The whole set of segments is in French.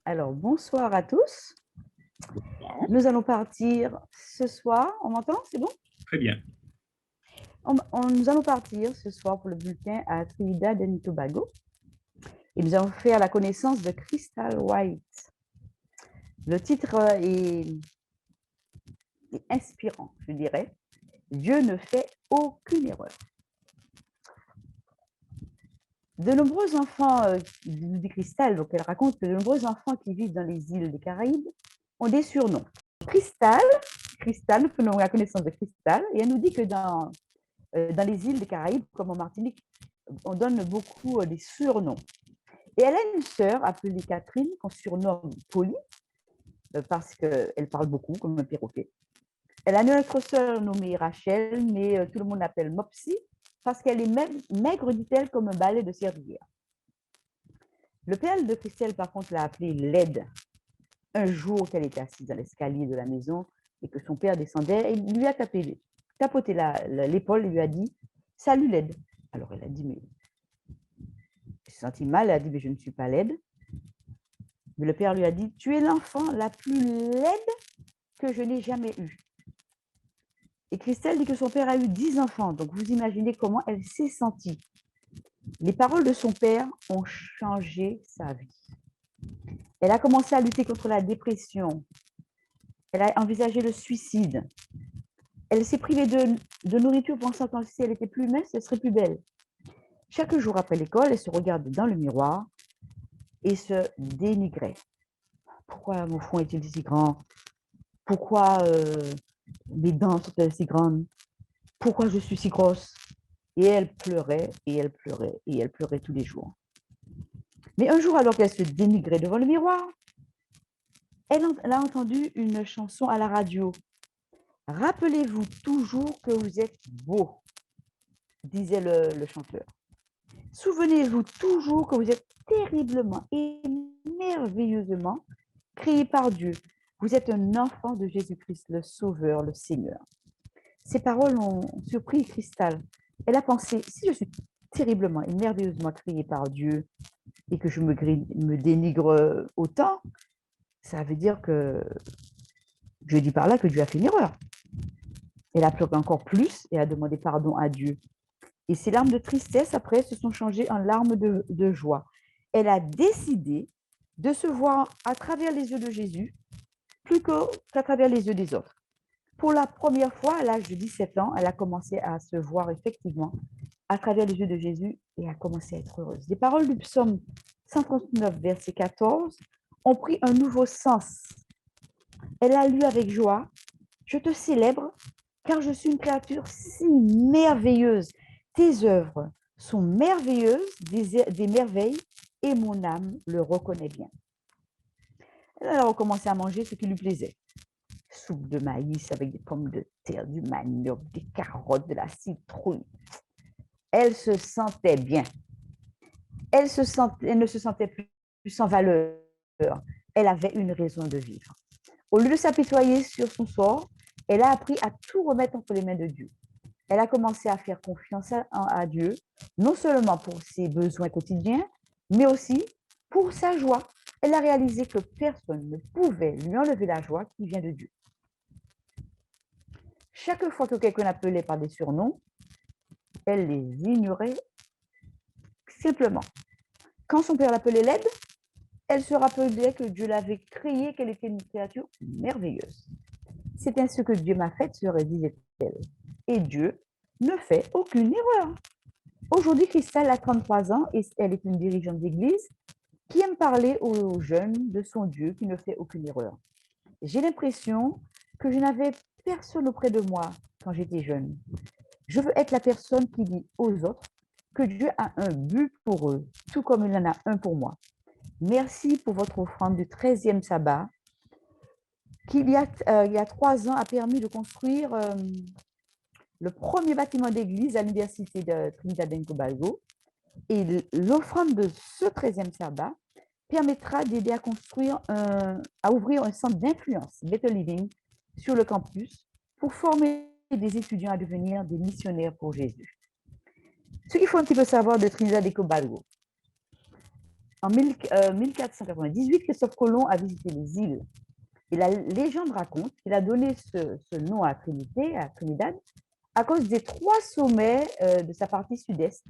Alors, bonsoir à tous. Nous allons partir ce soir. On m'entend? C'est bon? Très bien. Nous allons partir ce soir pour le bulletin à Trinidad et Tobago. Et nous allons faire la connaissance de Crystal White. Le titre est inspirant, je dirais. Dieu ne fait aucune erreur. De nombreux enfants, nous dit Crystal, donc elle raconte que de nombreux enfants qui vivent dans les îles des Caraïbes ont des surnoms. Crystal, nous prenons la connaissance de Crystal, et elle nous dit que dans les îles des Caraïbes, comme en Martinique, on donne beaucoup des surnoms. Et elle a une sœur appelée Catherine, qu'on surnomme Polly, parce qu'elle parle beaucoup, comme un perroquet. Elle a une autre sœur nommée Rachel, mais tout le monde l'appelle Mopsy, parce qu'elle est maigre, dit-elle, comme un balai de serpillière. Le père de Christelle, par contre, l'a appelée Laide. Un jour qu'elle était assise à l'escalier de la maison et que son père descendait, il lui a tapoté l'épaule et lui a dit « Salut Laide ». Alors elle a dit « Mais elle s'est sentie mal, elle a dit « Mais je ne suis pas laide ». Mais le père lui a dit « Tu es l'enfant la plus laide que je n'ai jamais eue ». Et Christelle dit que son père a eu 10 enfants, donc vous imaginez comment elle s'est sentie. Les paroles de son père ont changé sa vie. Elle a commencé à lutter contre la dépression. Elle a envisagé le suicide. Elle s'est privée de nourriture pensant que si elle était plus mince, elle serait plus belle. Chaque jour après l'école, elle se regardait dans le miroir et se dénigrait. Pourquoi mon front est-il si grand? Pourquoi mes dents sont-elles si grandes? Pourquoi je suis si grosse? Et elle pleurait, et elle pleurait, et elle pleurait tous les jours. Mais un jour, alors qu'elle se dénigrait devant le miroir, elle a entendu une chanson à la radio. « Rappelez-vous toujours que vous êtes beau », disait le chanteur. « Souvenez-vous toujours que vous êtes terriblement et merveilleusement créé par Dieu. Vous êtes un enfant de Jésus-Christ, le Sauveur, le Seigneur. » Ces paroles ont surpris Cristal. Elle a pensé, si je suis terriblement et merveilleusement créée par Dieu et que je me dénigre autant, ça veut dire que je dis par là que Dieu a fait une erreur. Elle a pleuré encore plus et a demandé pardon à Dieu. Et ses larmes de tristesse, après, se sont changées en larmes de joie. Elle a décidé de se voir à travers les yeux de Jésus plus qu'à travers les yeux des autres. Pour la première fois, à l'âge de 17 ans, elle a commencé à se voir effectivement à travers les yeux de Jésus et a commencé à être heureuse. Les paroles du psaume 139, verset 14, ont pris un nouveau sens. Elle a lu avec joie « Je te célèbre, car je suis une créature si merveilleuse. Tes œuvres sont merveilleuses, des merveilles, et mon âme le reconnaît bien. » Elle a recommencé à manger ce qui lui plaisait. Soupe de maïs avec des pommes de terre, du manioc, des carottes, de la citrouille. Elle se sentait bien. Elle ne se sentait plus sans valeur. Elle avait une raison de vivre. Au lieu de s'apitoyer sur son sort, elle a appris à tout remettre entre les mains de Dieu. Elle a commencé à faire confiance à Dieu, non seulement pour ses besoins quotidiens, mais aussi pour sa joie. Elle a réalisé que personne ne pouvait lui enlever la joie qui vient de Dieu. Chaque fois que quelqu'un l'appelait par des surnoms, elle les ignorait simplement. Quand son père l'appelait laide, elle se rappelait que Dieu l'avait créée, qu'elle était une créature merveilleuse. C'est ainsi que Dieu m'a faite, disait-elle. Et Dieu ne fait aucune erreur. Aujourd'hui, Christelle a 33 ans et elle est une dirigeante d'église qui aime parler aux jeunes de son Dieu qui ne fait aucune erreur. J'ai l'impression que je n'avais personne auprès de moi quand j'étais jeune. Je veux être la personne qui dit aux autres que Dieu a un but pour eux, tout comme il en a un pour moi. Merci pour votre offrande du 13e sabbat qui, il y a 3 ans, a permis de construire le premier bâtiment d'église à l'université de Trinidad et Tobago. Et l'offrande de ce 13e sabbat permettra d'aider à construire, à ouvrir un centre d'influence, Better Living, sur le campus pour former des étudiants à devenir des missionnaires pour Jésus. Ce qu'il faut un petit peu savoir de Trinidad et Tobago. En 1498, Christophe Colomb a visité les îles. Et la légende raconte qu'il a donné ce nom à Trinidad, à cause des 3 sommets de sa partie sud-est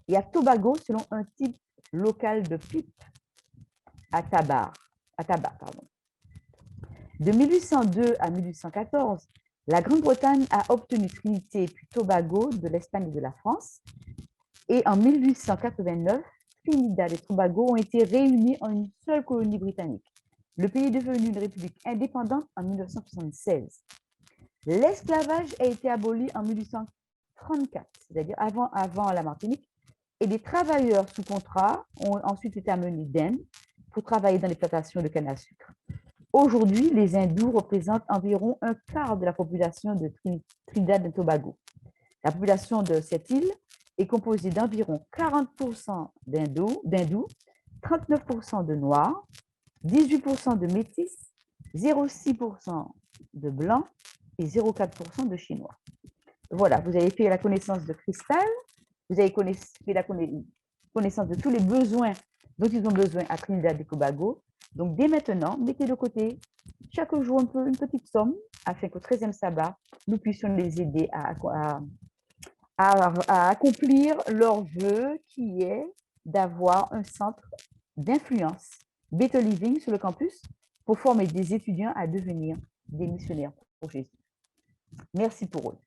et à Tobago selon un type local de pipe à tabac. Pardon. De 1802 à 1814, la Grande-Bretagne a obtenu Trinité puis Tobago de l'Espagne et de la France. Et en 1889, Trinidad et Tobago ont été réunis en une seule colonie britannique. Le pays est devenu une république indépendante en 1976. L'esclavage a été aboli en 1834, c'est-à-dire avant la Martinique, et des travailleurs sous contrat ont ensuite été amenés d'Inde pour travailler dans les plantations de canne à sucre. Aujourd'hui, les hindous représentent environ un quart de la population de Trinidad et Tobago. La population de cette île est composée d'environ 40% d'hindous, 39% de noirs, 18% de métis, 0,6% de blancs et 0,4% de chinois. Voilà, vous avez fait la connaissance de Cristal, vous avez fait la connaissance de tous les besoins dont ils ont besoin à Trinidad et Tobago. Donc, dès maintenant, mettez de côté chaque jour une petite somme afin qu'au 13e sabbat, nous puissions les aider à accomplir leur vœu qui est d'avoir un centre d'influence Better Living sur le campus pour former des étudiants à devenir des missionnaires pour Jésus. Merci pour eux.